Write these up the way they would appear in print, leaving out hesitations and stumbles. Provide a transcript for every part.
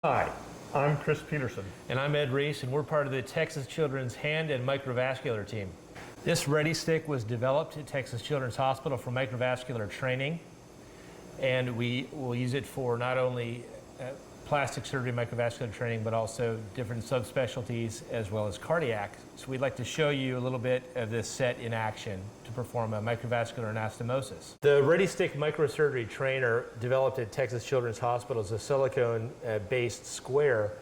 Hi, I'm Chris Peterson. And I'm Ed Reese, and we're part of the Texas Children's Hand and Microvascular team. This Ready Stick was developed at Texas Children's Hospital for microvascular training, and we will use it for not only plastic surgery microvascular training, but also different subspecialties as well as cardiac. So we'd like to show you a little bit of this set in action to perform a microvascular anastomosis. The Ready Stick microsurgery trainer developed at Texas Children's Hospital is a silicone-based square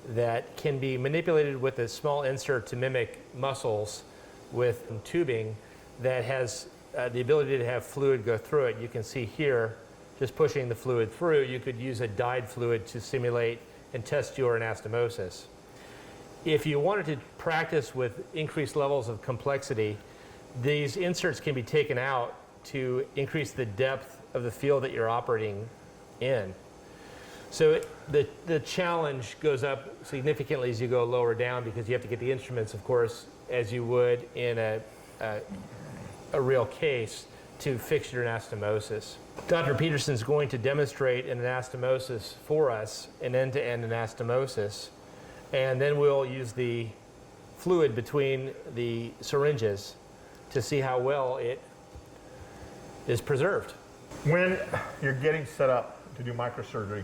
that can be manipulated with a small insert to mimic muscles with tubing that has the ability to have fluid go through it. You can see here, just pushing the fluid through, you could use a dyed fluid to simulate and test your anastomosis. If you wanted to practice with increased levels of complexity, these inserts can be taken out to increase the depth of the field that you're operating in. So the challenge goes up significantly as you go lower down, because you have to get the instruments, of course, as you would in a real case, to fix your anastomosis. Dr. Peterson is going to demonstrate an anastomosis for us, an end-to-end anastomosis, and then we'll use the fluid between the syringes to see how well it is preserved. When you're getting set up to do microsurgery,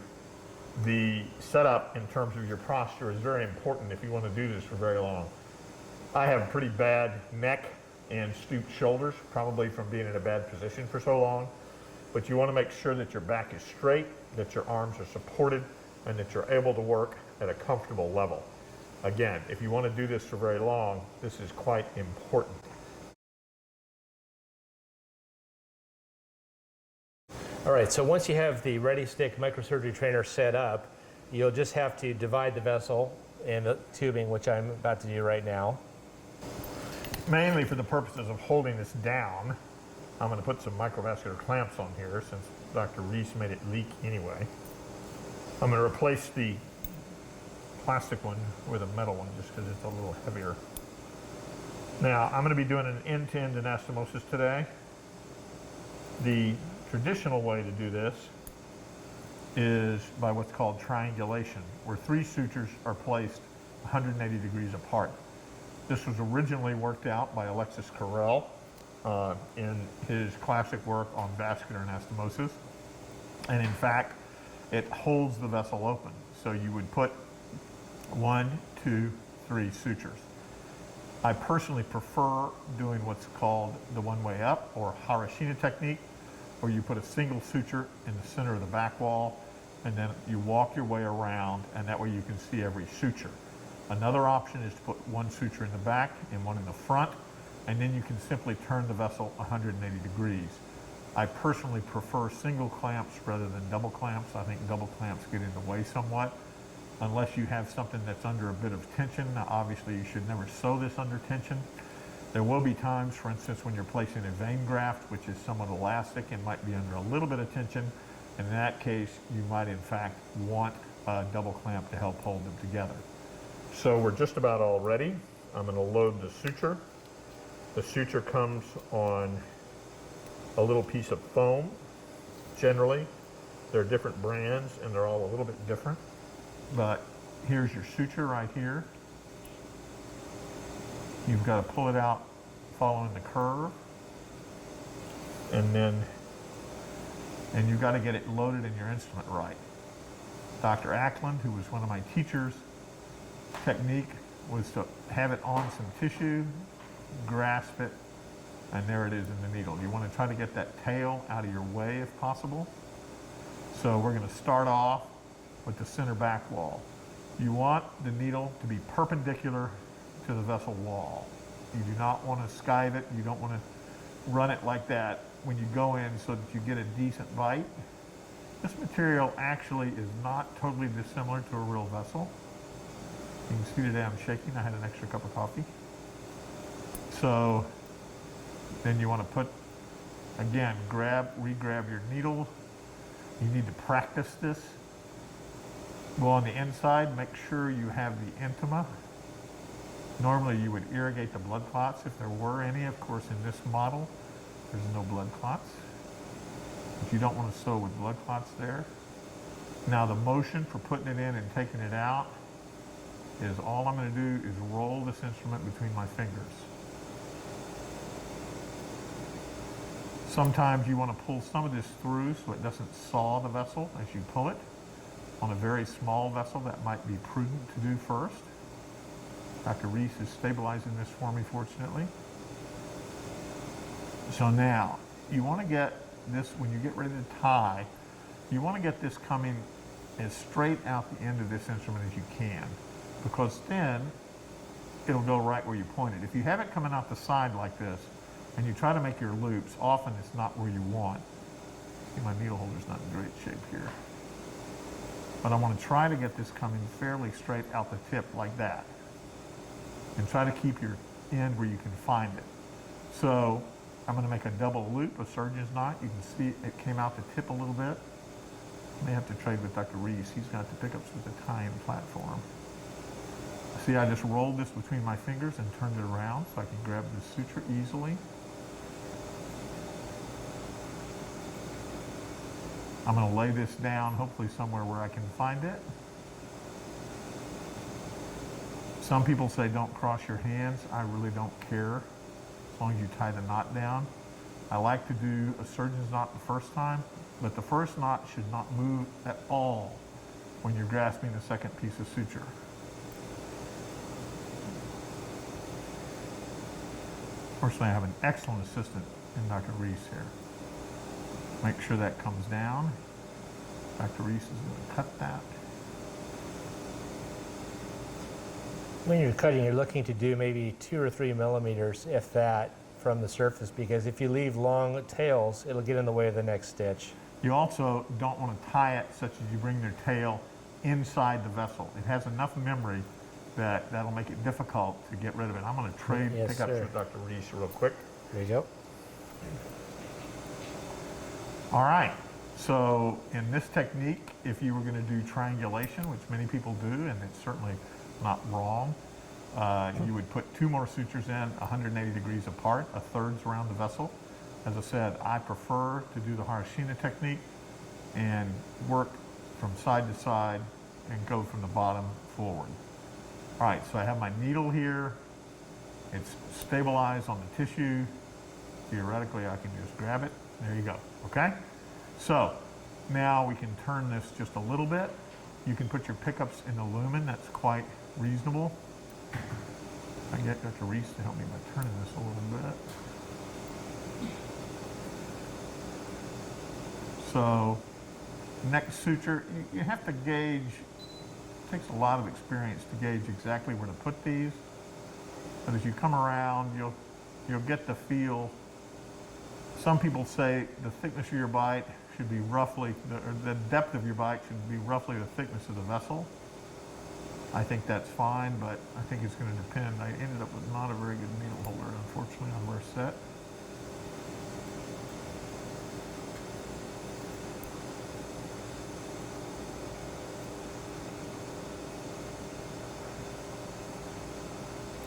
the setup in terms of your posture is very important if you want to do this for very long. I have pretty bad neck and stooped shoulders, probably from being in a bad position for so long. But you want to make sure that your back is straight, that your arms are supported, and that you're able to work at a comfortable level. Again, if you want to do this for very long, this is quite important. All right, so once you have the Ready Stick microsurgery trainer set up, you'll just have to divide the vessel and the tubing, which I'm about to do right now. Mainly for the purposes of holding this down, I'm going to put some microvascular clamps on here since Dr. Reese made it leak anyway. I'm going to replace the plastic one with a metal one just because it's a little heavier. Now, I'm going to be doing an end-to-end anastomosis today. The traditional way to do this is by what's called triangulation, where 3 sutures are placed 180 degrees apart. This was originally worked out by Alexis Carrel in his classic work on vascular anastomosis. And in fact, it holds the vessel open. So you would put 1, 2, 3 sutures. I personally prefer doing what's called the one-way up, or harashina technique, where you put a single suture in the center of the back wall, and then you walk your way around, and that way you can see every suture. Another option is to put 1 suture in the back and 1 in the front, and then you can simply turn the vessel 180 degrees. I personally prefer single clamps rather than double clamps. I think double clamps get in the way somewhat, unless you have something that's under a bit of tension. Now, obviously, you should never sew this under tension. There will be times, for instance, when you're placing a vein graft, which is somewhat elastic and might be under a little bit of tension. And in that case, you might, in fact, want a double clamp to help hold them together. So we're just about all ready. I'm going to load the suture. The suture comes on a little piece of foam. Generally, there are different brands and they're all a little bit different. But here's your suture right here. You've got to pull it out following the curve. And you've got to get it loaded in your instrument right. Dr. Ackland, who was one of my teachers, technique was to have it on some tissue, grasp it, and there it is in the needle. You want to try to get that tail out of your way if possible. So we're going to start off with the center back wall. You want the needle to be perpendicular to the vessel wall. You do not want to skive it. You don't want to run it like that when you go in so that you get a decent bite. This material actually is not totally dissimilar to a real vessel. You can see today I'm shaking. I had an extra cup of coffee. So then you want to put, again, re-grab your needle. You need to practice this. Go on the inside, make sure you have the intima. Normally you would irrigate the blood clots if there were any. Of course, in this model, there's no blood clots. If you don't want to sew with blood clots there, Now the motion for putting it in and taking it out is all I'm going to do is roll this instrument between my fingers. Sometimes you want to pull some of this through so it doesn't saw the vessel as you pull it. On a very small vessel, that might be prudent to do first. Dr. Reese is stabilizing this for me, fortunately. So now, you want to get this, when you get ready to tie, you want to get this coming as straight out the end of this instrument as you can, because then it'll go right where you point it. If you have it coming out the side like this, and you try to make your loops, often it's not where you want. See, my needle holder's not in great shape here. But I want to try to get this coming fairly straight out the tip like that. And try to keep your end where you can find it. So I'm going to make a double loop, a surgeon's knot. You can see it came out the tip a little bit. I may have to trade with Dr. Reese. He's got the pickups with the tying platform. See, I just rolled this between my fingers and turned it around so I can grab the suture easily. I'm going to lay this down, hopefully somewhere where I can find it. Some people say don't cross your hands. I really don't care as long as you tie the knot down. I like to do a surgeon's knot the first time, but the first knot should not move at all when you're grasping the second piece of suture. Fortunately, I have an excellent assistant in Dr. Reese here. Make sure that comes down. Dr. Reese is going to cut that. When you're cutting, you're looking to do maybe 2 or 3 millimeters, if that, from the surface, because if you leave long tails, it'll get in the way of the next stitch. You also don't want to tie it such as you bring your tail inside the vessel. It has enough memory that that'll make it difficult to get rid of it. I'm going to trade pickups with Dr. Reese real quick. There you go. All right, so in this technique, if you were going to do triangulation, which many people do, and it's certainly not wrong, you would put 2 more sutures in 180 degrees apart, a thirds around the vessel. As I said, I prefer to do the harashina technique and work from side to side and go from the bottom forward. All right, so I have my needle here. It's stabilized on the tissue. Theoretically, I can just grab it. There you go, okay? So now we can turn this just a little bit. You can put your pickups in the lumen. That's quite reasonable. I get Dr. Reese to help me by turning this a little bit. So next suture, you have to gauge. It takes a lot of experience to gauge exactly where to put these. But as you come around, you'll get the feel. Some people say the thickness of your bite should be roughly, the depth of your bite should be roughly the thickness of the vessel. I think that's fine, but I think it's going to depend. I ended up with not a very good needle holder, unfortunately, on our set.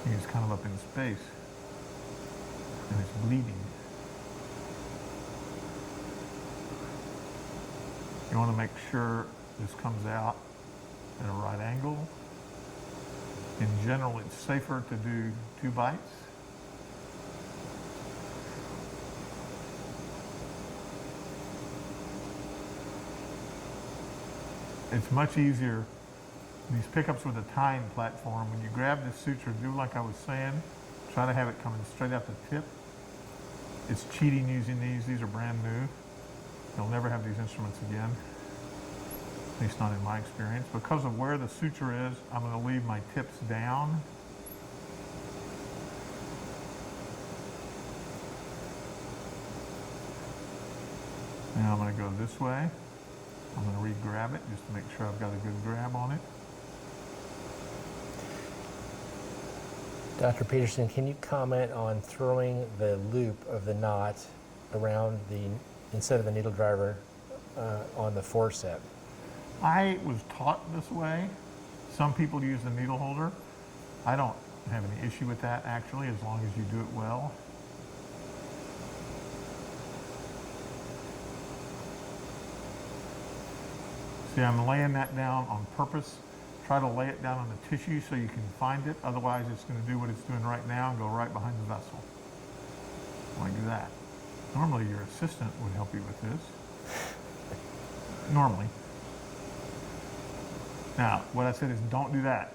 He's kind of up in space, and it's bleeding. You want to make sure this comes out at a right angle. In general, it's safer to do 2 bites. It's much easier. These pickups with a tying platform, when you grab this suture, do like I was saying, try to have it coming straight out the tip. It's cheating using these. These are brand new. You'll never have these instruments again, at least not in my experience. Because of where the suture is, I'm going to leave my tips down. Now I'm going to go this way. I'm going to re-grab it just to make sure I've got a good grab on it. Dr. Peterson, can you comment on throwing the loop of the knot around instead of the needle driver on the forcep? I was taught this way. Some people use the needle holder. I don't have any issue with that, actually, as long as you do it well. See, I'm laying that down on purpose. Try to lay it down on the tissue so you can find it. Otherwise, it's going to do what it's doing right now and go right behind the vessel. Like that. Normally, your assistant would help you with this. Normally. Now, what I said is don't do that,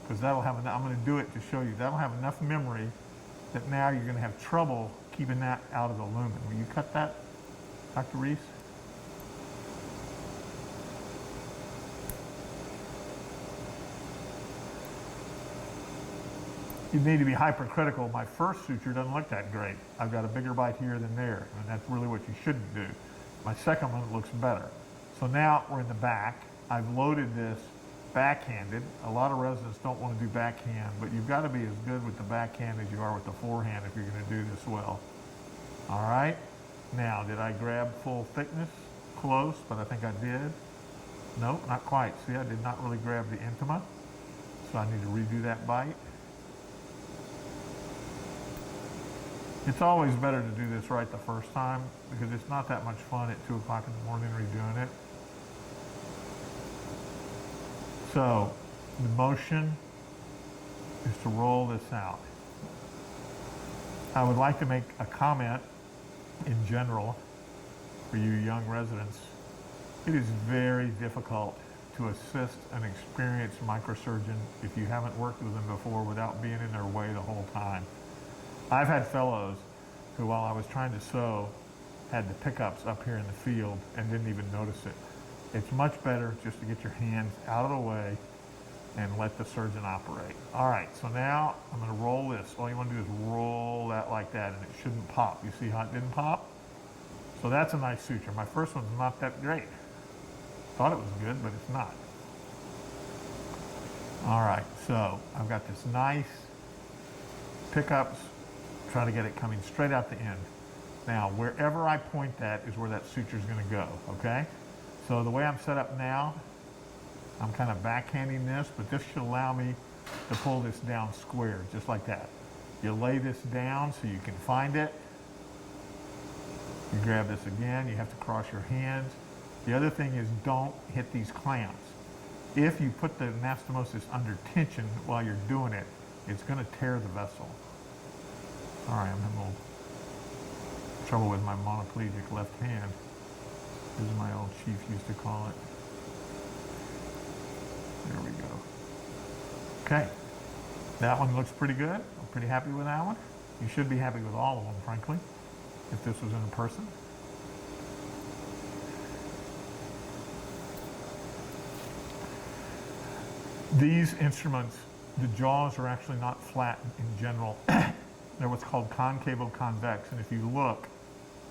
because that'll have enough. I'm going to do it to show you. That'll have enough memory that now you're going to have trouble keeping that out of the lumen. Will you cut that, Dr. Reese? You need to be hypercritical. My first suture doesn't look that great. I've got a bigger bite here than there, and that's really what you shouldn't do. My second one looks better. So now we're in the back. I've loaded this backhanded. A lot of residents don't want to do backhand, but you've got to be as good with the backhand as you are with the forehand if you're going to do this well. All right. Now, did I grab full thickness? Close, but I think I did. Nope, not quite. See, I did not really grab the intima, so I need to redo that bite. It's always better to do this right the first time because it's not that much fun at 2 o'clock in the morning redoing it. So the motion is to roll this out. I would like to make a comment in general for you young residents. It is very difficult to assist an experienced microsurgeon if you haven't worked with them before without being in their way the whole time. I've had fellows who, while I was trying to sew, had the pickups up here in the field and didn't even notice it. It's much better just to get your hands out of the way and let the surgeon operate. All right, so now I'm going to roll this. All you want to do is roll that like that, and it shouldn't pop. You see how it didn't pop? So that's a nice suture. My first one's not that great. Thought it was good, but it's not. All right, so I've got this nice pickups. Try to get it coming straight out the end. Now, wherever I point that is where that suture is going to go, okay? So the way I'm set up now, I'm kind of backhanding this, but this should allow me to pull this down square, just like that. You lay this down so you can find it. You grab this again, you have to cross your hands. The other thing is don't hit these clamps. If you put the anastomosis under tension while you're doing it, it's going to tear the vessel. All right, I'm having a little trouble with my monoplegic left hand. This is my old chief used to call it. There we go. Okay, that one looks pretty good. I'm pretty happy with that one. You should be happy with all of them, frankly, if this was in person. These instruments, the jaws are actually not flat in general. They're what's called concavo convex, and if you look,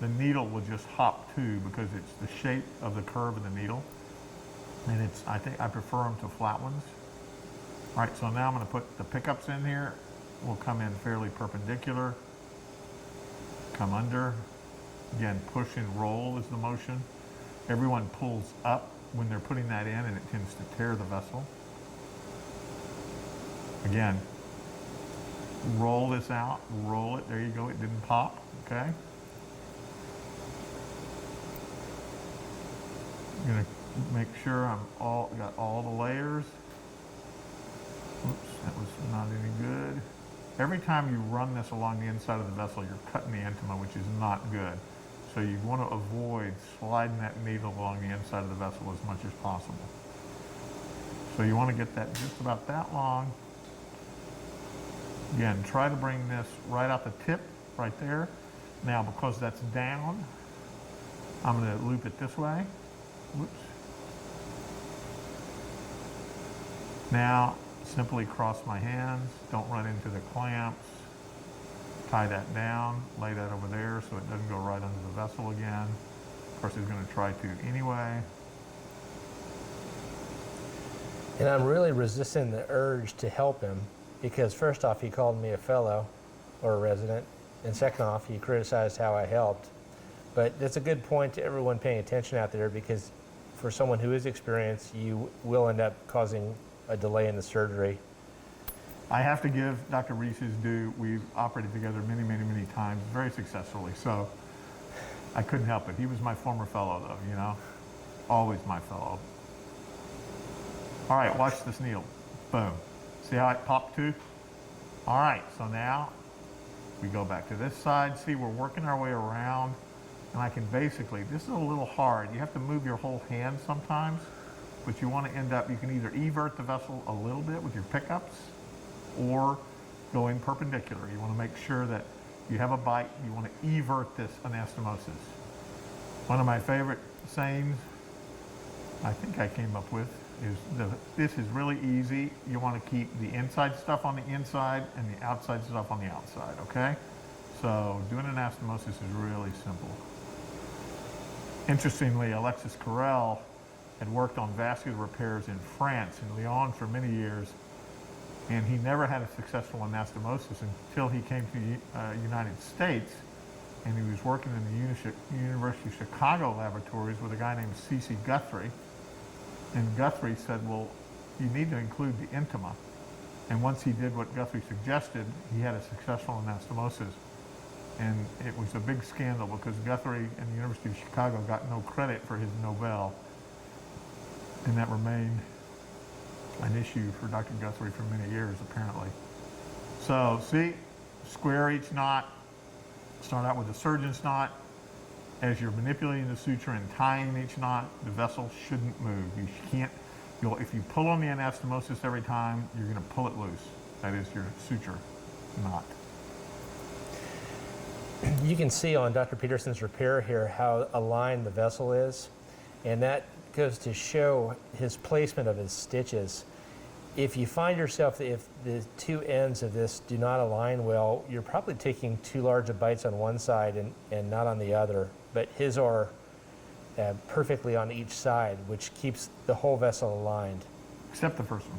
the needle will just hop too because it's the shape of the curve of the needle. And it's, I think I prefer them to flat ones. All right, so now I'm going to put the pickups in here. We'll come in fairly perpendicular. Come under. Again, push and roll is the motion. Everyone pulls up when they're putting that in, and it tends to tear the vessel. Again, roll this out, roll it. There you go. It didn't pop. Okay. I'm going to make sure got all the layers. Oops, that was not any good. Every time you run this along the inside of the vessel, you're cutting the intima, which is not good. So you want to avoid sliding that needle along the inside of the vessel as much as possible. So you want to get that just about that long. Again, try to bring this right out the tip, right there. Now, because that's down, I'm going to loop it this way. Whoops. Now, simply cross my hands. Don't run into the clamps. Tie that down. Lay that over there so it doesn't go right under the vessel again. Of course, he's going to try to anyway. And I'm really resisting the urge to help him because first off, he called me a fellow or a resident, and second off, he criticized how I helped. But that's a good point to everyone paying attention out there because for someone who is experienced, you will end up causing a delay in the surgery. I have to give Dr. Reese his due. We've operated together many, many, many times, very successfully. So I couldn't help it. He was my former fellow, though, you know, always my fellow. All right, watch this needle. Boom. See how it popped too? All right, so now we go back to this side. See, we're working our way around, and I can basically, this is a little hard. You have to move your whole hand sometimes, but you want to end up, you can either evert the vessel a little bit with your pickups or go in perpendicular. You want to make sure that you have a bite. You want to evert this anastomosis. One of my favorite sayings I think I came up with is this is really easy. You want to keep the inside stuff on the inside and the outside stuff on the outside, okay? So doing anastomosis is really simple. Interestingly, Alexis Carrel had worked on vascular repairs in France, in Lyon, for many years, and he never had a successful anastomosis until he came to the United States, and he was working in the University of Chicago laboratories with a guy named C.C. Guthrie. And Guthrie said, well, you need to include the intima. And once he did what Guthrie suggested, he had a successful anastomosis. And it was a big scandal because Guthrie and the University of Chicago got no credit for his Nobel. And that remained an issue for Dr. Guthrie for many years, apparently. So, see, square each knot. Start out with a surgeon's knot. As you're manipulating the suture and tying each knot, the vessel shouldn't move. You can't, if you pull on the anastomosis every time, you're going to pull it loose. That is your suture knot. You can see on Dr. Peterson's repair here how aligned the vessel is, and that goes to show his placement of his stitches. If you find yourself, if the two ends of this do not align well, you're probably taking too large of bites on one side and not on the other. But his are perfectly on each side, which keeps the whole vessel aligned. Except the first one.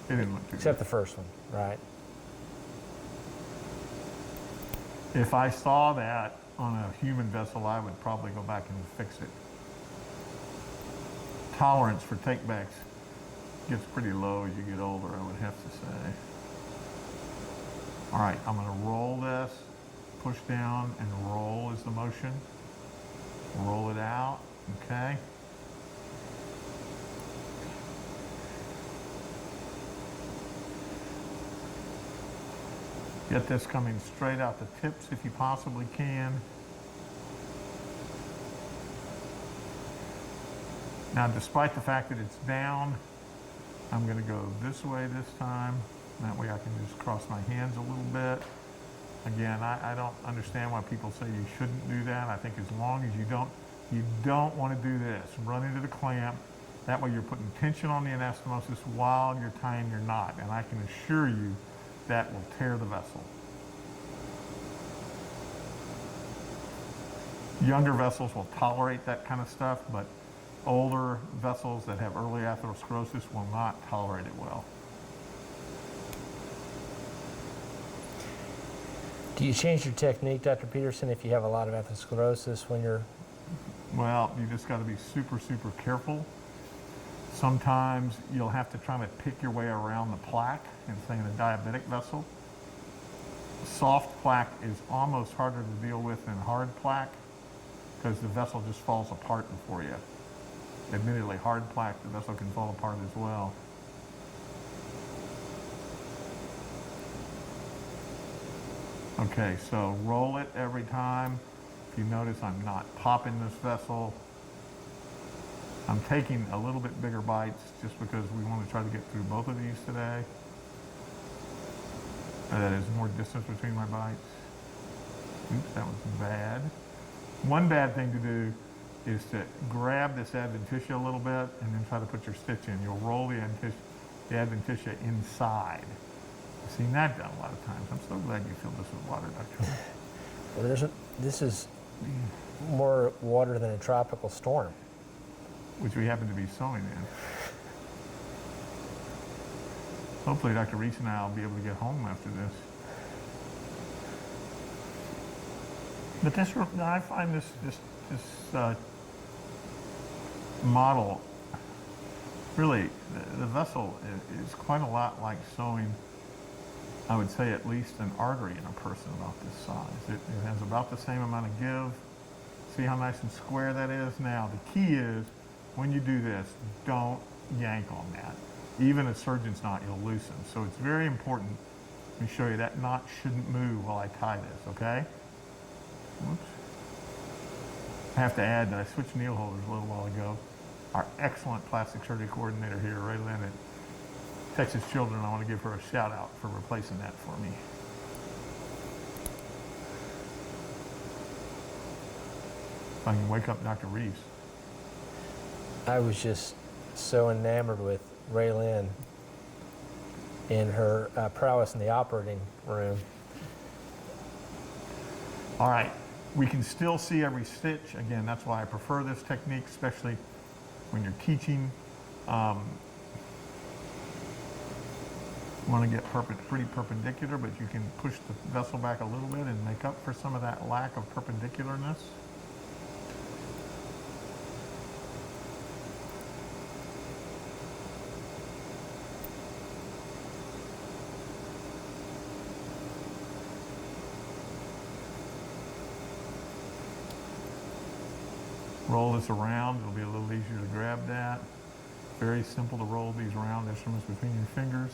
It didn't look too Except good. the first one, right. If I saw that on a human vessel, I would probably go back and fix it. Tolerance for takebacks gets pretty low as you get older, I would have to say. All right, I'm going to roll this, push down, and roll is the motion. Roll it out, okay? Get this coming straight out the tips if you possibly can. Now, despite the fact that it's down, I'm going to go this way this time. That way I can just cross my hands a little bit. Again, I don't understand why people say you shouldn't do that. I think as long as you don't want to do this. Run into the clamp. That way you're putting tension on the anastomosis while you're tying your knot. And I can assure you that will tear the vessel. Younger vessels will tolerate that kind of stuff, but older vessels that have early atherosclerosis will not tolerate it well. Do you change your technique, Dr. Peterson, if you have a lot of atherosclerosis when you're... Well, you just got to be super, super careful. Sometimes you'll have to try to pick your way around the plaque, and say in a diabetic vessel. Soft plaque is almost harder to deal with than hard plaque because the vessel just falls apart before you. Admittedly, hard plaque, the vessel can fall apart as well. Okay, so roll it every time. If you notice, I'm not popping this vessel. I'm taking a little bit bigger bites just because we want to try to get through both of these today. That is more distance between my bites. Oops, that was bad. One bad thing to do is to grab this adventitia a little bit and then try to put your stitch in. You'll roll the adventitia inside. I've seen that done a lot of times. I'm so glad you filled this with water, Dr. Well, this is more water than a tropical storm. Which we happen to be sewing in. Hopefully Dr. Reese and I will be able to get home after this. But this, I find this model, really, the vessel is quite a lot like sewing, I would say at least an artery in a person about this size. It has about the same amount of give. See how nice and square that is? Now, the key is, when you do this, don't yank on that. Even a surgeon's knot, you'll loosen. So it's very important. Let me show you, that knot shouldn't move while I tie this, okay? Whoops. I have to add that I switched needle holders a little while ago. Our excellent plastic surgery coordinator here, Ray Lynn at Texas Children, I want to give her a shout out for replacing that for me. If I can wake up Dr. Reeves. I was just so enamored with Ray Lynn and her prowess in the operating room. All right, we can still see every stitch. Again, that's why I prefer this technique, especially when you're teaching. Want to get pretty perpendicular, but you can push the vessel back a little bit and make up for some of that lack of perpendicularness. Roll this around, it'll be a little easier to grab that. Very simple to roll these round instruments between your fingers.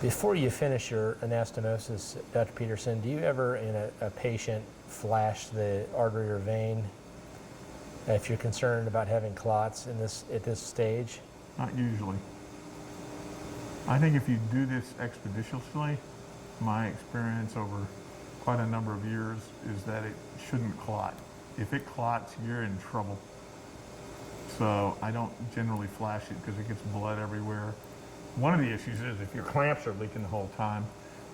Before you finish your anastomosis, Dr. Peterson, do you ever, in a patient, flash the artery or vein if you're concerned about having clots at this stage? Not usually. I think if you do this expeditiously, my experience over quite a number of years is that it shouldn't clot. If it clots, you're in trouble. So I don't generally flash it because it gets blood everywhere. One of the issues is if your clamps are leaking the whole time,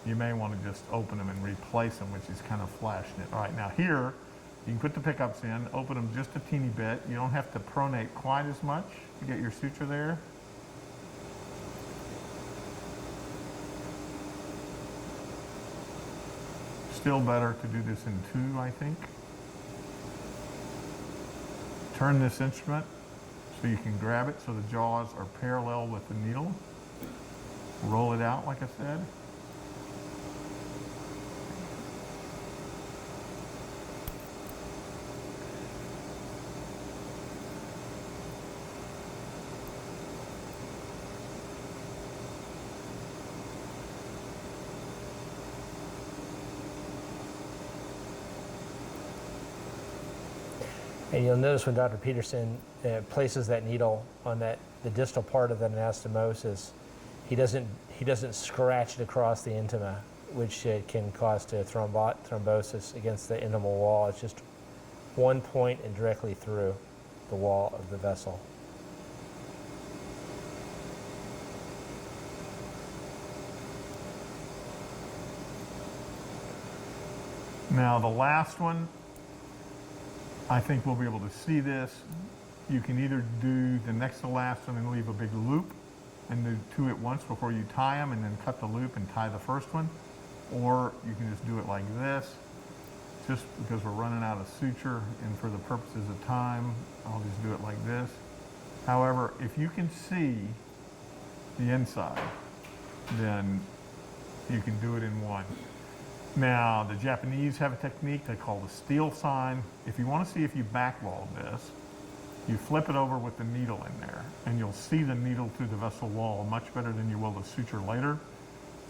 you may want to just open them and replace them, which is kind of flashing it. All right, now here, you can put the pickups in, open them just a teeny bit. You don't have to pronate quite as much to get your suture there. Still better to do this in two, I think. Turn this instrument so you can grab it so the jaws are parallel with the needle. Roll it out, like I said. And you'll notice when Dr. Peterson places that needle on the distal part of the anastomosis, he doesn't scratch it across the intima, which can cause thrombosis against the intimal wall. It's just one point and directly through the wall of the vessel. Now the last one, I think we'll be able to see this. You can either do the next to last one and leave a big loop and do two at once before you tie them and then cut the loop and tie the first one. Or you can just do it like this. Just because we're running out of suture and for the purposes of time, I'll just do it like this. However, if you can see the inside, then you can do it in one. Now, the Japanese have a technique they call the steel sign. If you want to see if you backwalled this, you flip it over with the needle in there, and you'll see the needle through the vessel wall much better than you will the suture later.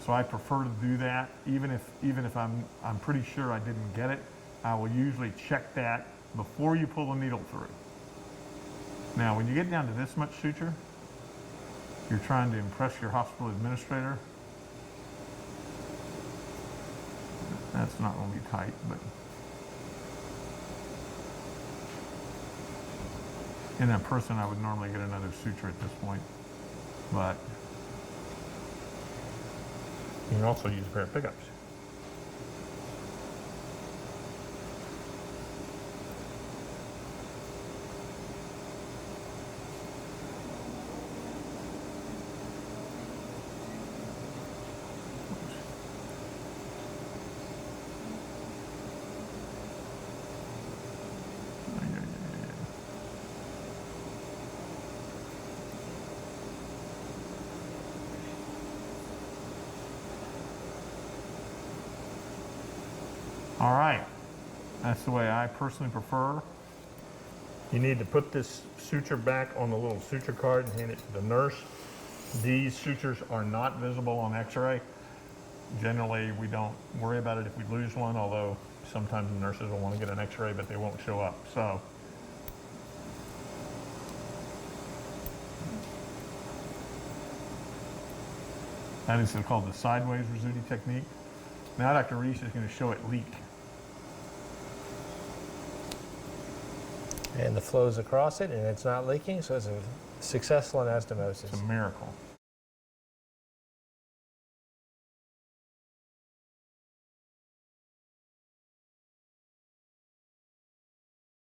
So I prefer to do that, even if I'm pretty sure I didn't get it. I will usually check that before you pull the needle through. Now, when you get down to this much suture, you're trying to impress your hospital administrator. That's not going to be tight, but in a person, I would normally get another suture at this point, but you can also use a pair of pickups. All right, That's the way I personally prefer. You need to put this suture back on the little suture card and hand it to the nurse. These sutures are not visible on x-ray. Generally, we don't worry about it if we lose one, although sometimes the nurses will want to get an x-ray, but they won't show up. So, that is called the sideways Rizzuti technique. Now Dr. Reese is going to show it leak. And the flow's across it, and it's not leaking, so it's a successful anastomosis. It's a miracle.